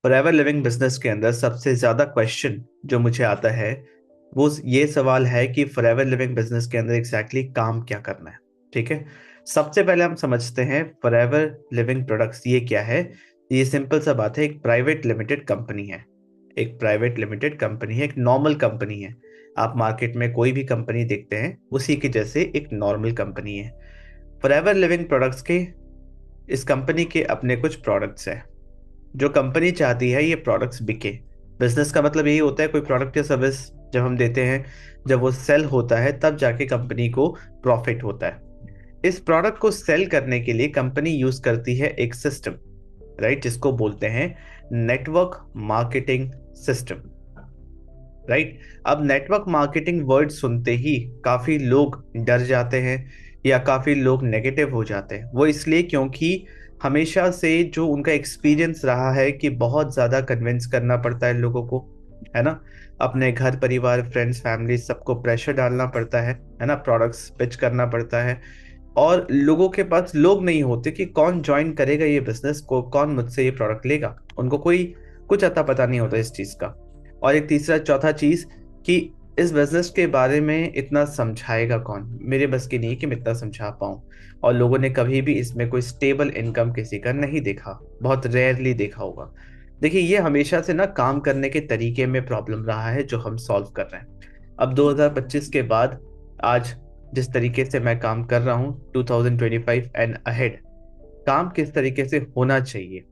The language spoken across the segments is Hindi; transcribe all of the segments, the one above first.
फॉरएवर लिविंग बिजनेस के अंदर सबसे ज्यादा क्वेश्चन जो मुझे आता है वो ये सवाल है कि फॉरएवर लिविंग बिजनेस के अंदर एग्जैक्टली काम क्या करना है। ठीक है, सबसे पहले हम समझते हैं फॉरएवर लिविंग प्रोडक्ट्स ये क्या है। ये सिंपल सा बात है, एक प्राइवेट लिमिटेड कंपनी है। एक प्राइवेट लिमिटेड कंपनी है, एक नॉर्मल कंपनी है। आप मार्केट में कोई भी कंपनी देखते हैं उसी के जैसे एक नॉर्मल कंपनी है। फॉरएवर लिविंग प्रोडक्ट्स के इस कंपनी के अपने कुछ प्रोडक्ट्स हैं। जो कंपनी चाहती है ये प्रोडक्ट्स बिके। बिजनेस का मतलब यही होता है, कोई प्रोडक्ट या सर्विस जब हम देते हैं, जब वो सेल होता है तब जाके कंपनी को प्रॉफिट होता है। इस प्रोडक्ट को सेल करने के लिए कंपनी यूज करती है एक सिस्टम, राइट, जिसको बोलते हैं नेटवर्क मार्केटिंग सिस्टम। राइट, अब नेटवर्क मार्केटिंग वर्ड सुनते ही काफी लोग डर जाते हैं या काफी लोग नेगेटिव हो जाते हैं। वो इसलिए क्योंकि हमेशा से जो उनका एक्सपीरियंस रहा है कि बहुत ज्यादा कन्विंस करना पड़ता है लोगों को, है ना। अपने घर परिवार फ्रेंड्स फैमिली सबको प्रेशर डालना पड़ता है ना, प्रोडक्ट्स पिच करना पड़ता है। और लोगों के पास लोग नहीं होते कि कौन ज्वाइन करेगा ये बिजनेस को, कौन मुझसे ये प्रोडक्ट लेगा। उनको कोई कुछ अता पता नहीं होता इस चीज का। और एक तीसरा चौथा चीज कि इस बिजनेस के बारे में इतना समझाएगा कौन। मेरे बस की नहीं है कि मैं इतना समझा पाऊँ। और लोगों ने कभी भी इसमें कोई स्टेबल इनकम किसी का नहीं देखा, बहुत रेयरली देखा होगा। देखिए, ये हमेशा से ना काम करने के तरीके में प्रॉब्लम रहा है जो हम सॉल्व कर रहे हैं अब 2025 के बाद। आज जिस तरीके से मैं काम कर रहा हूँ 2025 एंड अहेड, काम किस तरीके से होना चाहिए।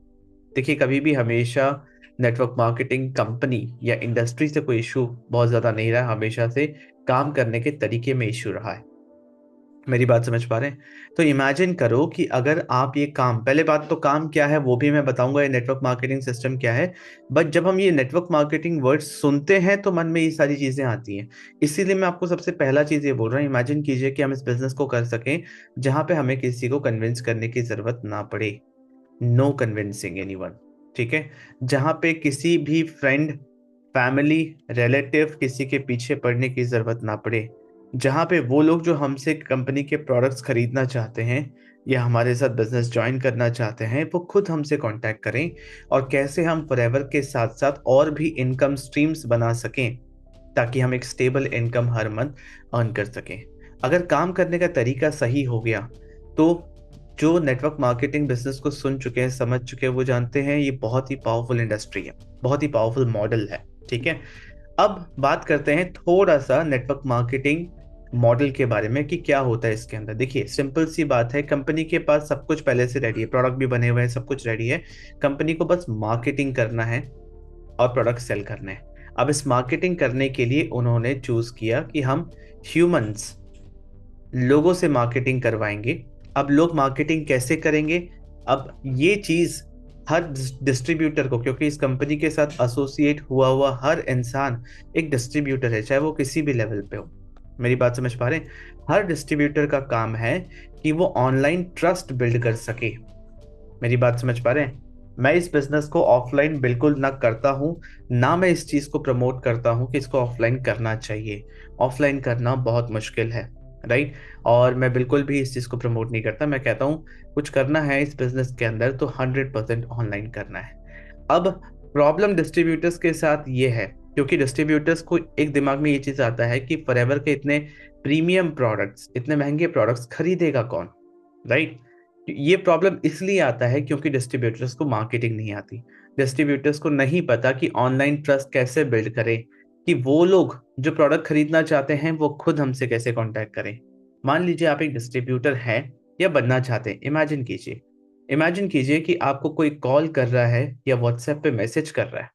देखिए, कभी भी हमेशा नेटवर्क मार्केटिंग कंपनी या इंडस्ट्री से कोई इशू बहुत ज्यादा नहीं रहा, हमेशा से काम करने के तरीके में इशू रहा है। मेरी बात समझ पा रहे हैं? तो इमेजिन करो कि अगर आप ये काम, पहले बात तो काम क्या है वो भी मैं बताऊंगा, ये नेटवर्क मार्केटिंग सिस्टम क्या है। बट जब हम ये नेटवर्क मार्केटिंग वर्ड सुनते हैं तो मन में ये सारी चीजें आती हैं। इसीलिए मैं आपको सबसे पहला चीज ये बोल रहा हूँ, इमेजिन कीजिए कि हम इस बिजनेस को कर सकें जहां पे हमें किसी को कन्विंस करने की जरूरत ना पड़े। No convincing anyone. ठीक है, जहां पे किसी भी फ्रेंड फैमिली रिलेटिव किसी के पीछे पड़ने की जरूरत ना पड़े। जहां पे वो लोग जो हमसे कंपनी के प्रोडक्ट्स खरीदना चाहते हैं या हमारे साथ बिजनेस ज्वाइन करना चाहते हैं वो खुद हमसे कांटेक्ट करें, और कैसे हम फॉरएवर के साथ साथ और भी इनकम स्ट्रीम्स बना सकें ताकि हम एक स्टेबल इनकम हर मंथ अर्न कर सकें। अगर काम करने का तरीका सही हो गया तो जो नेटवर्क मार्केटिंग बिजनेस को सुन चुके हैं समझ चुके हैं वो जानते हैं ये बहुत ही पावरफुल इंडस्ट्री है, बहुत ही पावरफुल मॉडल है। ठीक है, अब बात करते हैं थोड़ा सा नेटवर्क मार्केटिंग मॉडल के बारे में कि क्या होता है इसके अंदर। देखिए, सिंपल सी बात है, कंपनी के पास सब कुछ पहले से रेडी है, प्रोडक्ट भी बने हुए हैं, सब कुछ रेडी है। कंपनी को बस मार्केटिंग करना है और प्रोडक्ट सेल करने हैं। अब इस मार्केटिंग करने के लिए उन्होंने चूज किया कि हम ह्यूमंस, लोगों से मार्केटिंग करवाएंगे। अब लोग मार्केटिंग कैसे करेंगे? अब ये चीज हर डिस्ट्रीब्यूटर को, क्योंकि इस कंपनी के साथ एसोसिएट हुआ हुआ हर इंसान एक डिस्ट्रीब्यूटर है, चाहे वो किसी भी लेवल पे हो। मेरी बात समझ पा रहे हैं? हर डिस्ट्रीब्यूटर का काम है कि वो ऑनलाइन ट्रस्ट बिल्ड कर सके। मेरी बात समझ पा रहे हैं? मैं इस बिजनेस को ऑफलाइन बिल्कुल ना करता हूं, ना मैं इस चीज को प्रमोट करता हूं कि इसको ऑफलाइन करना चाहिए। ऑफलाइन करना बहुत मुश्किल है, राइट। और मैं बिल्कुल भी इस चीज को प्रमोट नहीं करता। मैं कहता हूं कुछ करना है इस बिजनेस के अंदर तो 100% ऑनलाइन करना है। अब प्रॉब्लम डिस्ट्रीब्यूटर्स के साथ ये है, क्योंकि डिस्ट्रीब्यूटर्स को एक दिमाग में ये चीज आता है कि फॉरएवर के इतने प्रीमियम प्रोडक्ट्स, इतने महंगे प्रोडक्ट्स खरीदेगा कौन, राइट। ये प्रॉब्लम इसलिए आता है क्योंकि डिस्ट्रीब्यूटर्स को मार्केटिंग नहीं आती। डिस्ट्रीब्यूटर्स को नहीं पता कि ऑनलाइन ट्रस्ट कैसे बिल्ड करें, कि वो लोग जो प्रोडक्ट खरीदना चाहते हैं वो खुद हमसे कैसे कांटेक्ट करें। मान लीजिए आप एक डिस्ट्रीब्यूटर हैं या बनना चाहते हैं। इमेजिन कीजिए कि आपको कोई कॉल कर रहा है या व्हाट्सएप पे मैसेज कर रहा है,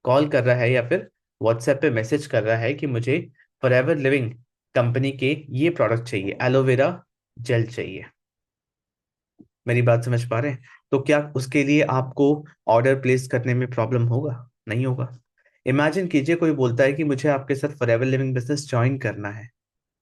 कॉल कर रहा है या फिर व्हाट्सएप पे मैसेज कर रहा है कि मुझे फॉरएवर लिविंग कंपनी के ये प्रोडक्ट चाहिए, एलोवेरा जेल चाहिए। मेरी बात समझ पा रहे हैं? तो क्या उसके लिए आपको ऑर्डर प्लेस करने में प्रॉब्लम होगा? नहीं होगा। इमेजिन कीजिए कोई बोलता है कि मुझे आपके साथ फॉरएवर लिविंग बिजनेस ज्वाइन करना है।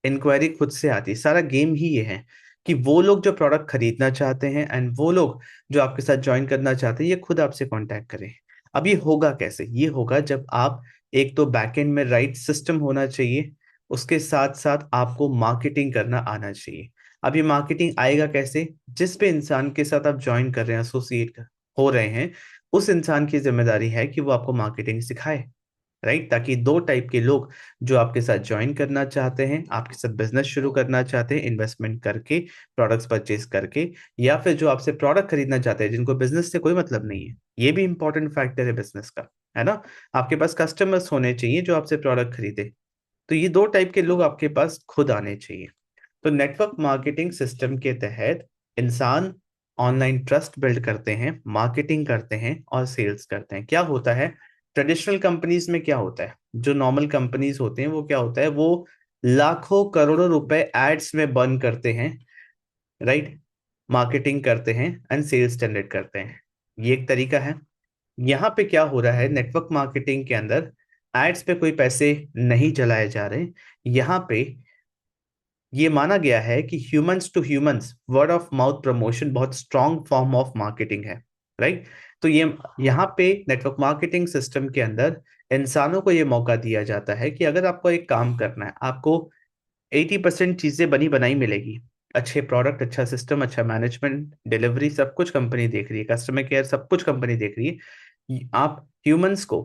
इंक्वायरी खुद से आती है। सारा गेम ही ये है कि वो लोग जो प्रोडक्ट खरीदना चाहते हैं एंड वो लोग जो आपके साथ ज्वाइन करना चाहते हैं ये खुद आपसे कांटेक्ट करें। अब ये होगा कैसे? ये होगा जब आप, एक तो बैकएंड में राइट सिस्टम होना चाहिए, उसके साथ साथ आपको मार्केटिंग करना आना चाहिए। अब ये मार्केटिंग आएगा कैसे? जिस पे इंसान के साथ आप ज्वाइन कर रहे हैं, एसोसिएट हो रहे हैं, उस इंसान की जिम्मेदारी है कि वो आपको मार्केटिंग सिखाए, राइट? ताकि दो टाइप के लोग जो आपके साथ ज्वाइन करना चाहते हैं, आपके साथ बिजनेस शुरू करना चाहते हैं इन्वेस्टमेंट करके, प्रोडक्ट्स परचेज करके, या फिर जो आपसे प्रोडक्ट खरीदना चाहते हैं जिनको बिजनेस से कोई मतलब नहीं है, ये भी इंपॉर्टेंट फैक्टर है बिजनेस का, है ना? आपके पास कस्टमर्स होने चाहिए जो आपसे प्रोडक्ट खरीदे। तो ये दो टाइप के लोग आपके पास खुद आने चाहिए। तो नेटवर्क मार्केटिंग सिस्टम के तहत इंसान ऑनलाइन ट्रस्ट बिल्ड करते हैं, मार्केटिंग करते हैं और सेल्स करते हैं। क्या होता है ट्रेडिशनल कंपनीज में, क्या होता है जो नॉर्मल कंपनीज होते हैं वो क्या होता है, वो लाखों करोड़ों रुपए एड्स में बर्न करते हैं, राइट? मार्केटिंग करते हैं एंड सेल्स जनरेट करते हैं, ये एक तरीका है। यहाँ पे क्या हो रहा है, नेटवर्क मार्केटिंग के अंदर एड्स पे कोई पैसे नहीं चलाए जा रहे। यहाँ पे ये माना गया है कि humans to humans word of mouth promotion बहुत स्ट्रॉन्ग फॉर्म ऑफ मार्केटिंग है, राइट? तो ये यहाँ पे नेटवर्क मार्केटिंग सिस्टम के अंदर इंसानों को ये मौका दिया जाता है कि अगर आपको एक काम करना है, आपको 80% चीजें बनी बनाई मिलेगी, अच्छे प्रोडक्ट, अच्छा सिस्टम, अच्छा मैनेजमेंट, डिलीवरी, सब कुछ कंपनी देख रही है, कस्टमर केयर सब कुछ कंपनी देख रही है। आप ह्यूमंस को,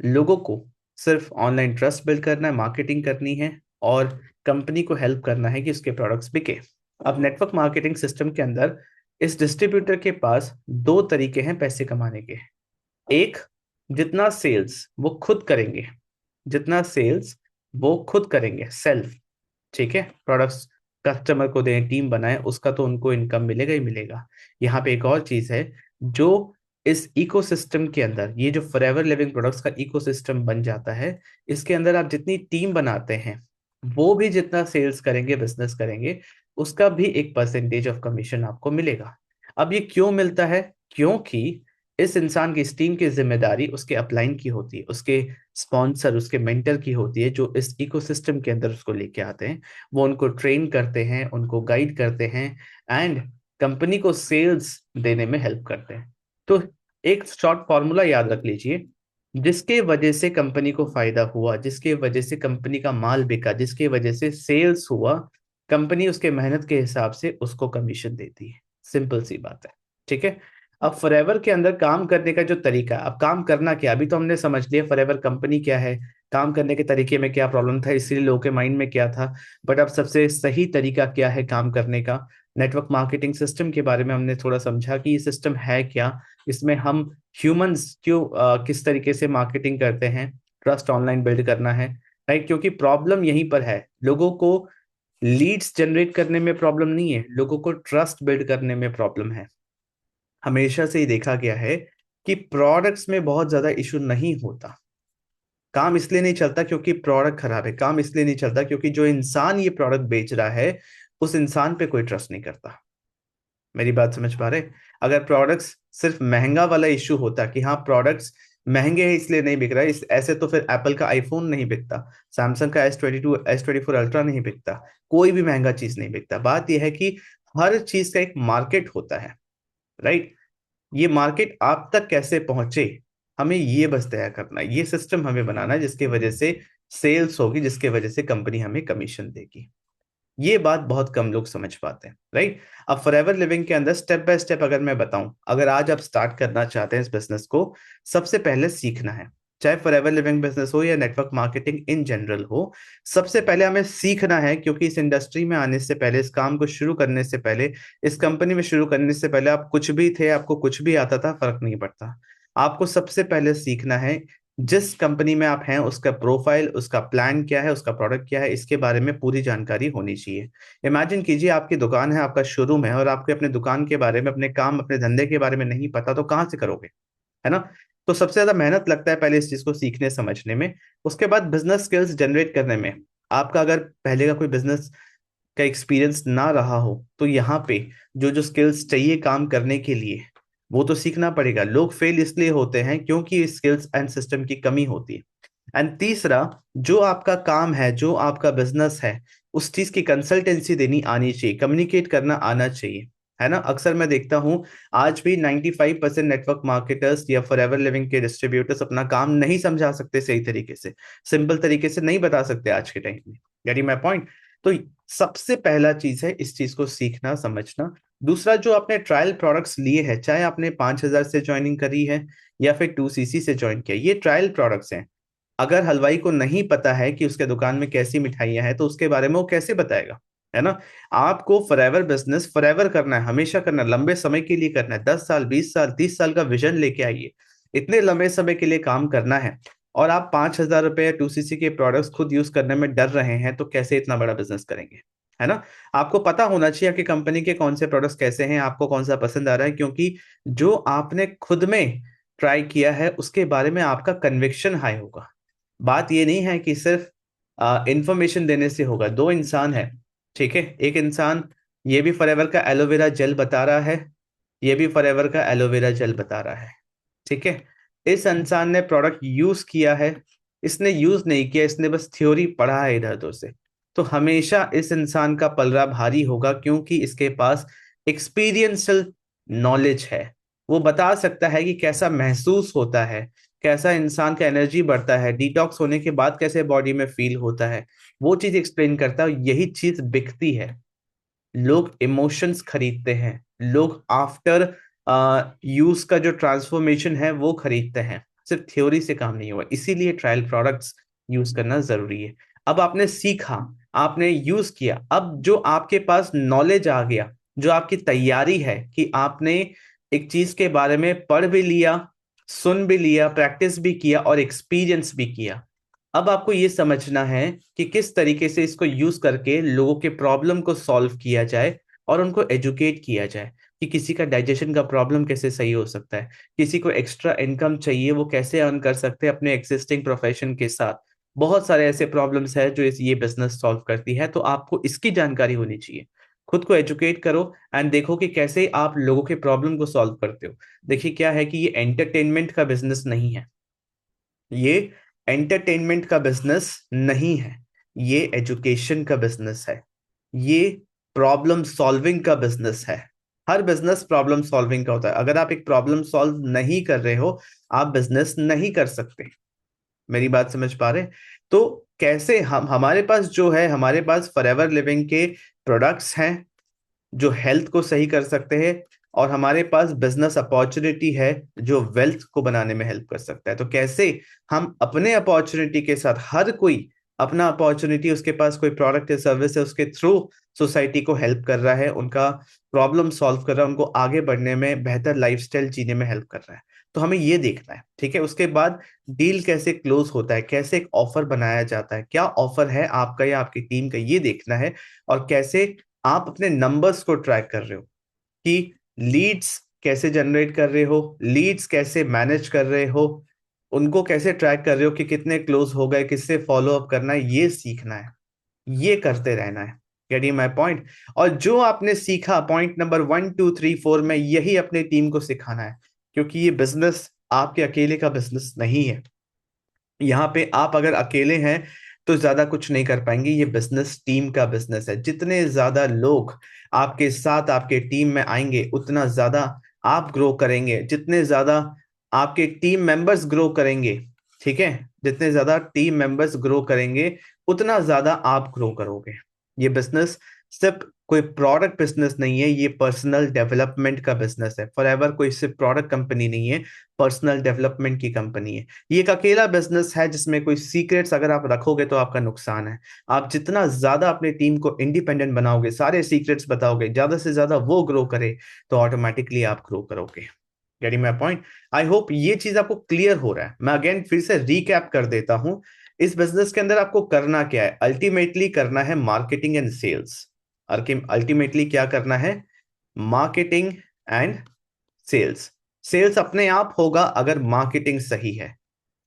लोगों को सिर्फ ऑनलाइन ट्रस्ट बिल्ड करना है, मार्केटिंग करनी है और कंपनी को हेल्प करना है कि उसके प्रोडक्ट्स बिके। अब नेटवर्क मार्केटिंग सिस्टम के अंदर इस डिस्ट्रीब्यूटर के पास दो तरीके हैं पैसे कमाने के। एक, जितना सेल्स वो खुद करेंगे, जितना सेल्स वो खुद करेंगे सेल्फ, ठीक है, प्रोडक्ट्स कस्टमर को दें, टीम बनाए, उसका तो उनको इनकम मिलेगा ही मिलेगा। यहाँ पे एक और चीज है, जो इस इकोसिस्टम के अंदर, ये जो फॉरएवर लिविंग प्रोडक्ट्स का इकोसिस्टम बन जाता है, इसके अंदर आप जितनी टीम बनाते हैं वो भी जितना सेल्स करेंगे, बिजनेस करेंगे, उसका भी एक परसेंटेज ऑफ कमीशन आपको मिलेगा। अब ये क्यों मिलता है? क्योंकि इस इंसान की, इस टीम की जिम्मेदारी उसके अपलाइन की होती है, उसके स्पॉन्सर, उसके मेंटर की होती है, जो इस इकोसिस्टम के अंदर उसको लेके आते हैं, वो उनको ट्रेन करते हैं, उनको गाइड करते हैं एंड कंपनी को सेल्स देने में हेल्प करते हैं। तो एक शॉर्ट फॉर्मूला याद रख लीजिए, जिसके वजह से कंपनी को फायदा हुआ, जिसके वजह से कंपनी का माल बिका, जिसके वजह से सेल्स हुआ, कंपनी उसके मेहनत के हिसाब से उसको कमीशन देती है। सिंपल सी बात है, ठीक है? अब फॉरएवर के अंदर काम करने का जो तरीका है, अब काम करना क्या, अभी तो हमने समझ लिया फॉरएवर कंपनी क्या है, काम करने के तरीके में क्या प्रॉब्लम था, इसलिए लोगों के माइंड में क्या था। बट अब सबसे सही तरीका क्या है काम करने का, नेटवर्क मार्केटिंग सिस्टम के बारे में हमने थोड़ा समझा कि ये सिस्टम है क्या, इसमें हम ह्यूमंस क्यों किस तरीके से मार्केटिंग करते हैं, ट्रस्ट ऑनलाइन बिल्ड करना है, राइट? क्योंकि प्रॉब्लम यहीं पर है, लोगों को लीड्स जनरेट करने में प्रॉब्लम नहीं है, लोगों को ट्रस्ट बिल्ड करने में प्रॉब्लम है। हमेशा से ही देखा गया है कि प्रोडक्ट्स में बहुत ज्यादा इशू नहीं होता। काम इसलिए नहीं चलता क्योंकि प्रोडक्ट खराब है, काम इसलिए नहीं चलता क्योंकि जो इंसान ये प्रोडक्ट बेच रहा है उस इंसान पे कोई ट्रस्ट नहीं करता। मेरी बात समझ पा रहे? अगर प्रोडक्ट्स सिर्फ महंगा वाला इशू होता कि हाँ प्रोडक्ट्स महंगे हैं इसलिए नहीं बिक रहा है, इस ऐसे तो फिर एप्पल का आईफोन नहीं बिकता, सैमसंग का S22 S24 अल्ट्रा नहीं बिकता, कोई भी महंगा चीज नहीं बिकता। बात यह है कि हर चीज का एक मार्केट होता है, राइट? ये मार्केट आप तक कैसे पहुंचे, हमें ये बस तय करना है, ये सिस्टम हमें बनाना है जिसकी वजह से सेल्स होगी, जिसकी वजह से कंपनी हमें कमीशन देगी। ये बात बहुत कम लोग समझ पाते हैं, राइट? अब फॉरएवर लिविंग के अंदर स्टेप बाय स्टेप अगर मैं बताऊं, अगर आज आप स्टार्ट करना चाहते हैं इस बिजनेस को, सबसे पहले सीखना है, चाहे फॉरएवर लिविंग बिजनेस हो या नेटवर्क मार्केटिंग इन जनरल हो, सबसे पहले हमें सीखना है। क्योंकि इस इंडस्ट्री में आने से पहले, इस काम को शुरू करने से पहले, इस कंपनी में शुरू करने से पहले आप कुछ भी थे, आपको कुछ भी आता था, फर्क नहीं पड़ता। आपको सबसे पहले सीखना है जिस कंपनी में आप हैं उसका प्रोफाइल, उसका प्लान क्या है, उसका प्रोडक्ट क्या है, इसके बारे में पूरी जानकारी होनी चाहिए। इमेजिन कीजिए आपकी दुकान है, आपका शोरूम है और आपको अपने दुकान के बारे में, अपने काम, अपने धंधे के बारे में नहीं पता, तो कहाँ से करोगे, है ना? तो सबसे ज्यादा मेहनत लगता है पहले इस चीज को सीखने समझने में, उसके बाद बिजनेस स्किल्स जनरेट करने में। आपका अगर पहले का कोई बिजनेस का एक्सपीरियंस ना रहा हो तो यहाँ पे जो जो स्किल्स चाहिए काम करने के लिए वो तो सीखना पड़ेगा। लोग फेल इसलिए होते हैं क्योंकि स्किल्स एंड सिस्टम की कमी होती है। एंड तीसरा, जो आपका काम है, जो आपका बिजनेस है, उस चीज की कंसल्टेंसी देनी आनी चाहिए, कम्युनिकेट करना आना चाहिए, है ना? अक्सर मैं देखता हूं आज भी 95% नेटवर्क मार्केटर्स या फॉरएवर लिविंग के डिस्ट्रीब्यूटर्स अपना काम नहीं समझा सकते सही तरीके से, सिंपल तरीके से नहीं बता सकते आज के टाइम में। यानी माय पॉइंट। तो सबसे पहला चीज है इस चीज को सीखना समझना। दूसरा, जो आपने ट्रायल प्रोडक्ट्स लिए हैं, चाहे आपने 5,000 से ज्वाइनिंग करी है या फिर 2cc से ज्वाइन किया, ये ट्रायल प्रोडक्ट्स हैं। अगर हलवाई को नहीं पता है कि उसके दुकान में कैसी मिठाइयां हैं, तो उसके बारे में वो कैसे बताएगा, है ना। आपको फॉरएवर बिजनेस फॉरएवर करना है, हमेशा करना है, लंबे समय के लिए करना है, 10 साल, 20 साल, 30 साल का विजन लेके आइए। इतने लंबे समय के लिए काम करना है, और आप 5,000 रुपए 2cc के प्रोडक्ट्स खुद यूज करने में डर रहे हैं, तो कैसे इतना बड़ा बिजनेस करेंगे, है ना। आपको पता होना चाहिए कि कंपनी के कौन से प्रोडक्ट्स कैसे हैं, आपको कौन सा पसंद आ रहा है, क्योंकि जो आपने खुद में ट्राई किया है उसके बारे में आपका कन्विक्शन हाई होगा। बात ये नहीं है कि सिर्फ इंफॉर्मेशन देने से होगा। दो इंसान है, ठीक है, एक इंसान ये भी फॉरएवर का एलोवेरा जेल बता रहा है, ये भी फॉरएवर का एलोवेरा जेल बता रहा है, ठीक है। इस इंसान ने प्रोडक्ट यूज किया है, इसने यूज नहीं किया, इसने बस थ्योरी पढ़ा है इधर उधर से। तो हमेशा इस इंसान का पलड़ा भारी होगा, क्योंकि इसके पास एक्सपीरियंशियल नॉलेज है। वो बता सकता है कि कैसा महसूस होता है, कैसा इंसान का एनर्जी बढ़ता है, डिटॉक्स होने के बाद कैसे बॉडी में फील होता है, वो चीज एक्सप्लेन करता है। यही चीज बिकती है। लोग इमोशंस खरीदते हैं, लोग आफ्टर यूज का जो ट्रांसफॉर्मेशन है वो खरीदते हैं। सिर्फ थ्योरी से काम नहीं होगा, इसीलिए ट्रायल प्रोडक्ट्स यूज करना जरूरी है। अब आपने सीखा, आपने यूज किया, अब जो आपके पास नॉलेज आ गया, जो आपकी तैयारी है कि आपने एक चीज के बारे में पढ़ भी लिया, सुन भी लिया, प्रैक्टिस भी किया और एक्सपीरियंस भी किया। अब आपको ये समझना है कि किस तरीके से इसको यूज करके लोगों के प्रॉब्लम को सॉल्व किया जाए और उनको एजुकेट किया जाए कि किसी का डाइजेशन का प्रॉब्लम कैसे सही हो सकता है, किसी को एक्स्ट्रा इनकम चाहिए वो कैसे अर्न कर सकते हैं अपने एक्सिस्टिंग प्रोफेशन के साथ। बहुत सारे ऐसे प्रॉब्लम्स है जो ये बिजनेस सॉल्व करती है, तो आपको इसकी जानकारी होनी चाहिए। खुद को एजुकेट करो एंड देखो कि कैसे आप लोगों के प्रॉब्लम को सॉल्व करते हो। देखिए क्या है कि ये एंटरटेनमेंट का बिजनेस नहीं है, ये एंटरटेनमेंट का बिजनेस नहीं है, ये एजुकेशन का बिजनेस है, ये प्रॉब्लम सॉल्विंग का बिजनेस है। हर बिजनेस प्रॉब्लम सॉल्विंग का होता है। अगर आप एक प्रॉब्लम सॉल्व नहीं कर रहे हो, आप बिजनेस नहीं कर सकते। मेरी बात समझ पा रहे? तो कैसे हम, हमारे पास जो है, हमारे पास फॉरएवर लिविंग के प्रोडक्ट्स हैं जो हेल्थ को सही कर सकते हैं, और हमारे पास बिजनेस अपॉर्चुनिटी है जो वेल्थ को बनाने में हेल्प कर सकता है। तो कैसे हम अपने अपॉर्चुनिटी के साथ, हर कोई अपना अपॉर्चुनिटी, उसके पास कोई प्रोडक्ट या सर्विस है, उसके थ्रू सोसाइटी को हेल्प कर रहा है, उनका प्रॉब्लम सॉल्व कर रहा है, उनको आगे बढ़ने में, बेहतर लाइफस्टाइल जीने में हेल्प कर रहा है। तो हमें ये देखना है, ठीक है। उसके बाद डील कैसे क्लोज होता है, कैसे एक ऑफर बनाया जाता है, क्या ऑफर है आपका या आपकी टीम का, ये देखना है। और कैसे आप अपने नंबर्स को ट्रैक कर रहे हो कि लीड्स कैसे जनरेट कर रहे हो, लीड्स कैसे मैनेज कर रहे हो, उनको कैसे ट्रैक कर रहे हो कि कितने क्लोज हो गए, किससे फॉलो अप करना है, ये सीखना है, ये करते रहना है। Getting my point? और जो आपने सीखा पॉइंट नंबर 1 2 3 4 में, यही अपने टीम को सिखाना है, क्योंकि ये बिजनेस आपके अकेले का बिजनेस नहीं है। यहाँ पे आप अगर अकेले हैं तो ज्यादा कुछ नहीं कर पाएंगे। ये बिजनेस टीम का बिजनेस है। जितने ज्यादा लोग आपके साथ आपके टीम में आएंगे, उतना ज्यादा आप ग्रो करेंगे। जितने ज्यादा आपके टीम मेंबर्स ग्रो करेंगे, ठीक है, जितने ज्यादा टीम मेंबर्स ग्रो करेंगे, उतना ज्यादा आप ग्रो करोगे। ये बिजनेस सिर्फ कोई प्रोडक्ट बिजनेस नहीं है, ये पर्सनल डेवलपमेंट का बिजनेस है। फॉरएवर कोई सिर्फ प्रोडक्ट कंपनी नहीं है, पर्सनल डेवलपमेंट की कंपनी है। ये एक अकेला बिजनेस है जिसमें कोई सीक्रेट्स अगर आप रखोगे तो आपका नुकसान है। आप जितना ज्यादा अपनी टीम को इंडिपेंडेंट बनाओगे, सारे सीक्रेट्स बताओगे, ज्यादा से ज्यादा वो ग्रो करे, तो ऑटोमेटिकली आप ग्रो करोगे। Getting my point? I hope ये चीज आपको क्लियर हो रहा है। मैं अगेन फिर से रीकैप कर देता हूं। इस बिजनेस के अंदर आपको करना क्या है? अल्टीमेटली करना है मार्केटिंग एंड सेल्स। अल्टीमेटली क्या करना है? Marketing and sales. सेल्स अपने आप होगा अगर मार्केटिंग सही है।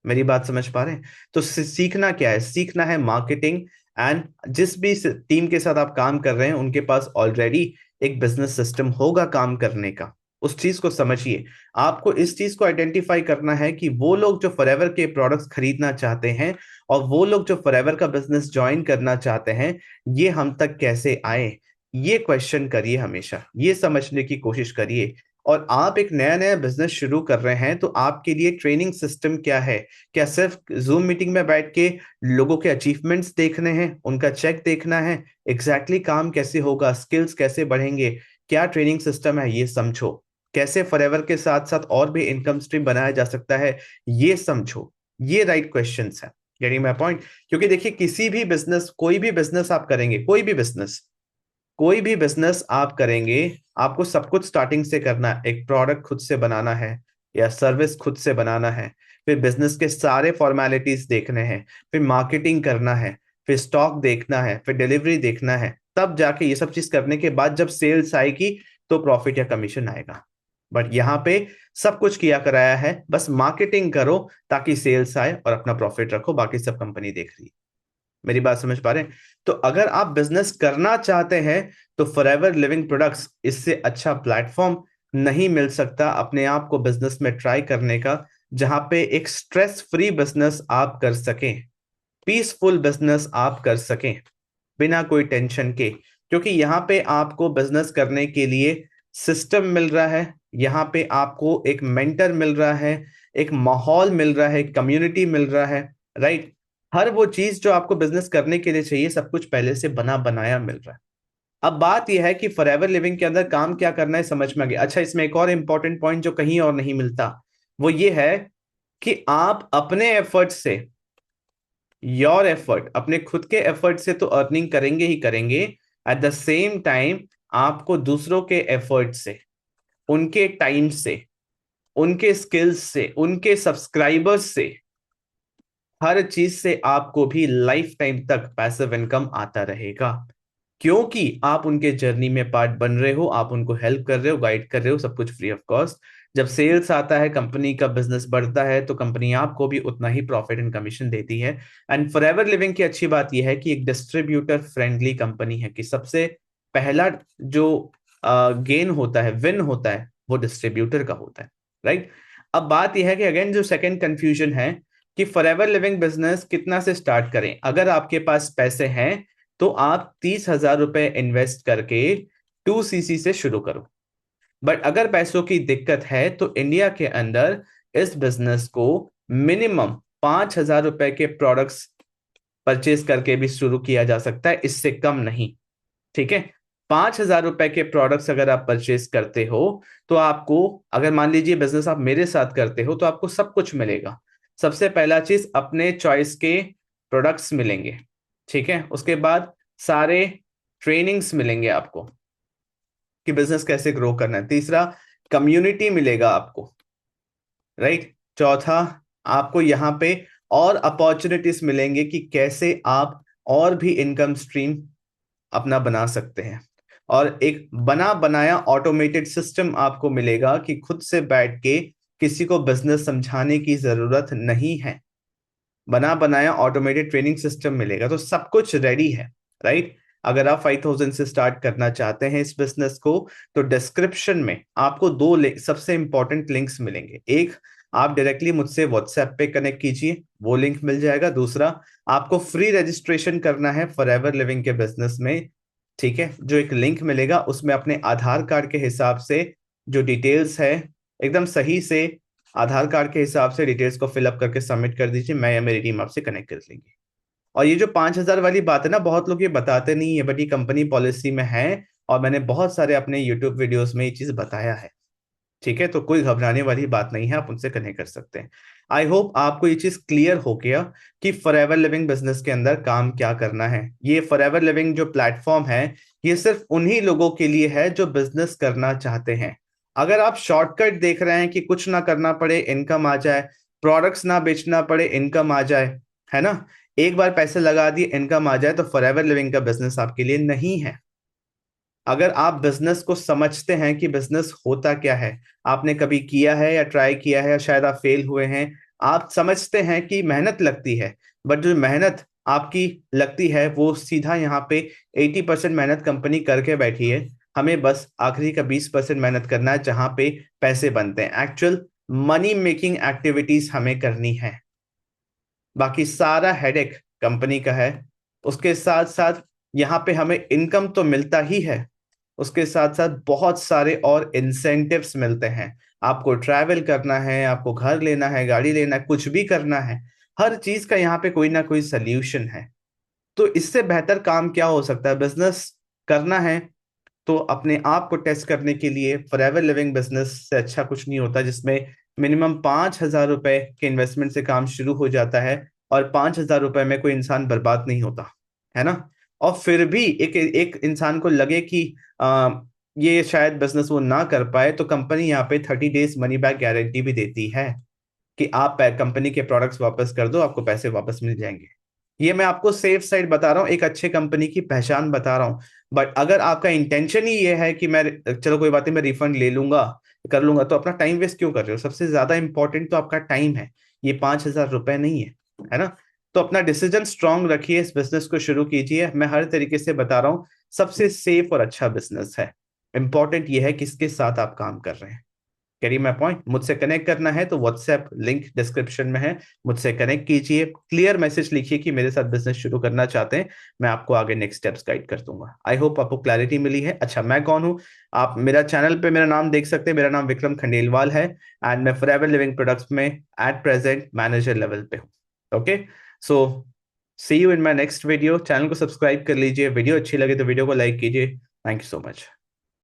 मेरी बात समझ पा रहे हैं? तो सीखना क्या है? सीखना है मार्केटिंग। एंड जिस भी टीम के साथ आप काम कर रहे हैं, उनके पास ऑलरेडी एक बिजनेस सिस्टम होगा काम करने का। उस चीज को समझिए। आपको इस चीज को आइडेंटिफाई करना है कि वो लोग जो फॉरएवर के प्रोडक्ट्स खरीदना चाहते हैं और वो लोग जो फॉरएवर का बिजनेस ज्वाइन करना चाहते हैं, ये हम तक कैसे आए, ये क्वेश्चन करिए हमेशा, ये समझने की कोशिश करिए। और आप एक नया नया बिजनेस शुरू कर रहे हैं, तो आपके लिए ट्रेनिंग सिस्टम क्या है? क्या सिर्फ जूम मीटिंग में बैठ के लोगों के अचीवमेंट्स देखने हैं, उनका चेक देखना है? एग्जैक्टली काम कैसे होगा, स्किल्स कैसे बढ़ेंगे, क्या ट्रेनिंग सिस्टम है ये समझो, कैसे फॉरएवर के साथ साथ और भी इनकम स्ट्रीम बनाया जा सकता है ये समझो। ये राइट क्वेश्चंस है। Getting my point? क्योंकि देखिए किसी भी बिजनेस, कोई भी बिजनेस आप करेंगे, कोई भी बिजनेस आप करेंगे, आपको सब कुछ स्टार्टिंग से करना है। एक प्रोडक्ट खुद से बनाना है या सर्विस खुद से बनाना है, फिर बिजनेस के सारे फॉर्मेलिटीज देखने हैं, फिर मार्केटिंग करना है, फिर स्टॉक देखना है, फिर डिलीवरी देखना है, तब जाके ये सब चीज करने के बाद जब सेल्स आएगी तो प्रॉफिट या कमीशन आएगा। बट यहाँ पे सब कुछ किया कराया है, बस मार्केटिंग करो ताकि सेल्स आए और अपना प्रॉफिट रखो, बाकी सब कंपनी देख रही है। मेरी बात समझ पा रहे हैं? तो अगर आप बिजनेस करना चाहते हैं तो फॉरएवर लिविंग प्रोडक्ट्स इससे अच्छा प्लेटफॉर्म नहीं मिल सकता अपने आप को बिजनेस में ट्राई करने का, जहां पे एक स्ट्रेस फ्री बिजनेस आप कर सकें, पीसफुल बिजनेस आप कर सकें बिना कोई टेंशन के। क्योंकि यहाँ पे आपको बिजनेस करने के लिए सिस्टम मिल रहा है, यहाँ पे आपको एक मेंटर मिल रहा है, एक माहौल मिल रहा है, कम्युनिटी मिल रहा है, राइट? हर वो चीज जो आपको बिजनेस करने के लिए चाहिए सब कुछ पहले से बना बनाया मिल रहा है। अब बात यह है कि फॉरएवर लिविंग के अंदर काम क्या करना है समझ में आ गया। अच्छा, इसमें एक और इंपॉर्टेंट पॉइंट जो कहीं और नहीं मिलता वो ये है कि आप अपने एफर्ट से, योर एफर्ट, अपने खुद के एफर्ट से तो अर्निंग करेंगे ही करेंगे, एट द सेम टाइम आपको दूसरों के एफर्ट से, उनके टाइम से, उनके स्किल्स से, उनके सब्सक्राइबर्स से, हर चीज से आपको भी लाइफ टाइम तक पैसिव इनकम आता रहेगा। क्योंकि आप उनके जर्नी में पार्ट बन रहे हो, आप उनको हेल्प कर रहे हो, गाइड कर रहे हो, सब कुछ फ्री ऑफ कॉस्ट। जब सेल्स आता है, कंपनी का बिजनेस बढ़ता है, तो कंपनी आपको भी उतना ही प्रॉफिट एंड कमीशन देती है। एंड फॉरएवर लिविंग की अच्छी बात यह है कि एक डिस्ट्रीब्यूटर फ्रेंडली कंपनी है, कि सबसे पहला जो गेन होता है, विन होता है, वो डिस्ट्रीब्यूटर का होता है, राइट? अब बात यह है कि अगेन जो सेकंड कंफ्यूजन है कि फॉरएवर लिविंग बिजनेस कितना से स्टार्ट करें। अगर आपके पास पैसे हैं तो आप 30,000 रुपए इन्वेस्ट करके 2cc से शुरू करो। बट अगर पैसों की दिक्कत है तो इंडिया के अंदर इस बिजनेस को मिनिमम 5,000 रुपए के प्रोडक्ट्स परचेज करके भी शुरू किया जा सकता है, इससे कम नहीं। ठीक है? 5,000 रुपए के प्रोडक्ट्स अगर आप परचेज करते हो तो आपको, अगर मान लीजिए बिजनेस आप मेरे साथ करते हो, तो आपको सब कुछ मिलेगा। सबसे पहला चीज, अपने चॉइस के प्रोडक्ट्स मिलेंगे। ठीक है? उसके बाद सारे ट्रेनिंग्स मिलेंगे आपको कि बिजनेस कैसे ग्रो करना है। तीसरा, कम्युनिटी मिलेगा आपको, राइट? चौथा, आपको यहाँ पे और अपॉर्चुनिटीज मिलेंगे कि कैसे आप और भी इनकम स्ट्रीम अपना बना सकते हैं। और एक बना बनाया ऑटोमेटेड सिस्टम आपको मिलेगा कि खुद से बैठ के किसी को बिजनेस समझाने की जरूरत नहीं है। बना बनाया ऑटोमेटेड ट्रेनिंग सिस्टम मिलेगा, तो सब कुछ रेडी है, राइट? अगर आप 5,000 से स्टार्ट करना चाहते हैं इस बिजनेस को, तो डिस्क्रिप्शन में आपको दो सबसे इंपॉर्टेंट लिंक्स मिलेंगे। एक, आप डायरेक्टली मुझसे व्हाट्सएप पे कनेक्ट कीजिए, वो लिंक मिल जाएगा। दूसरा, आपको फ्री रजिस्ट्रेशन करना है फॉरएवर लिविंग के बिजनेस में। ठीक है? जो एक लिंक मिलेगा उसमें अपने आधार कार्ड के हिसाब से जो डिटेल्स है, एकदम सही से आधार कार्ड के हिसाब से डिटेल्स को फिलअप करके सबमिट कर दीजिए, मैं या मेरी टीम आपसे कनेक्ट कर लेंगे। और ये जो 5,000 वाली बात है ना, बहुत लोग ये बताते नहीं है, बट ये कंपनी पॉलिसी में है और मैंने बहुत सारे अपने यूट्यूब वीडियोस में ये चीज बताया है। ठीक है? तो कोई घबराने वाली बात नहीं है, आप उनसे कनेक्ट कर सकते हैं। आई होप आपको ये चीज क्लियर हो गया कि फॉरएवर लिविंग बिजनेस के अंदर काम क्या करना है। ये फॉरएवर लिविंग जो प्लेटफॉर्म है, ये सिर्फ उन्हीं लोगों के लिए है जो बिजनेस करना चाहते हैं। अगर आप शॉर्टकट देख रहे हैं कि कुछ ना करना पड़े, इनकम आ जाए, प्रोडक्ट्स ना बेचना पड़े, इनकम आ जाए, है ना, एक बार पैसे लगा दिए इनकम आ जाए, तो फॉरएवर लिविंग का बिजनेस आपके लिए नहीं है। अगर आप बिजनेस को समझते हैं कि बिजनेस होता क्या है, आपने कभी किया है या ट्राई किया है या शायद आप फेल हुए हैं, आप समझते हैं कि मेहनत लगती है, बट जो मेहनत आपकी लगती है वो सीधा यहाँ पे 80% मेहनत कंपनी करके बैठी है, हमें बस आखिरी का 20% मेहनत करना है, जहां पे पैसे बनते हैं, एक्चुअल मनी मेकिंग एक्टिविटीज हमें करनी है। बाकी सारा हेडेक कंपनी का है। उसके साथ साथ यहाँ पे हमें इनकम तो मिलता ही है, उसके साथ साथ बहुत सारे और इंसेंटिव्स मिलते हैं। आपको ट्रैवल करना है, आपको घर लेना है, गाड़ी लेना है, कुछ भी करना है, हर चीज का यहाँ पे कोई ना कोई सल्यूशन है। तो इससे बेहतर काम क्या हो सकता है? बिजनेस करना है तो अपने आप को टेस्ट करने के लिए फॉरएवर लिविंग बिजनेस से अच्छा कुछ नहीं होता, जिसमें मिनिमम 5,000 रुपए के इन्वेस्टमेंट से काम शुरू हो जाता है, और 5,000 रुपए में कोई इंसान बर्बाद नहीं होता, है ना। और फिर भी एक एक इंसान को लगे कि आ, ये शायद बिजनेस वो ना कर पाए, तो कंपनी यहाँ पे 30 डेज मनी बैक गारंटी भी देती है कि आप कंपनी के प्रोडक्ट्स वापस कर दो, आपको पैसे वापस मिल जाएंगे। ये मैं आपको सेफ साइड बता रहा हूँ, एक अच्छे कंपनी की पहचान बता रहा हूँ। बट अगर आपका इंटेंशन ही ये है कि मैं, चलो कोई बात नहीं, मैं रिफंड ले लूंगा, कर लूंगा, तो अपना टाइम वेस्ट क्यों कर रहे हो? सबसे ज्यादा इंपॉर्टेंट तो आपका टाइम है, ये 5,000 रुपए नहीं है ना। तो अपना डिसीजन स्ट्रांग रखिए, इस बिजनेस को शुरू कीजिए। मैं हर तरीके से बता रहा हूँ, सबसे सेफ और अच्छा बिजनेस है। इंपॉर्टेंट ये है किसके साथ आप काम कर रहे हैं। करिए माय पॉइंट। मुझसे कनेक्ट करना है तो व्हाट्सएप लिंक डिस्क्रिप्शन में है, मुझसे कनेक्ट कीजिए, क्लियर मैसेज लिखिए कि मेरे साथ बिजनेस शुरू करना चाहते हैं, मैं आपको आगे नेक्स्ट स्टेप्स गाइड कर दूंगा। आई होप आपको क्लैरिटी मिली है। अच्छा, मैं कौन हूँ? आप मेरा चैनल पे मेरा नाम देख सकते हैं, मेरा नाम विक्रम खंडेलवाल है, एंड मैं फॉरएवर लिविंग प्रोडक्ट्स में एट प्रेजेंट मैनेजर लेवल पे हूँ। Okay, so see you in my next video. Channel को सब्सक्राइब कर लीजिए, वीडियो अच्छी लगे तो वीडियो को लाइक कीजिए। Thank you so much.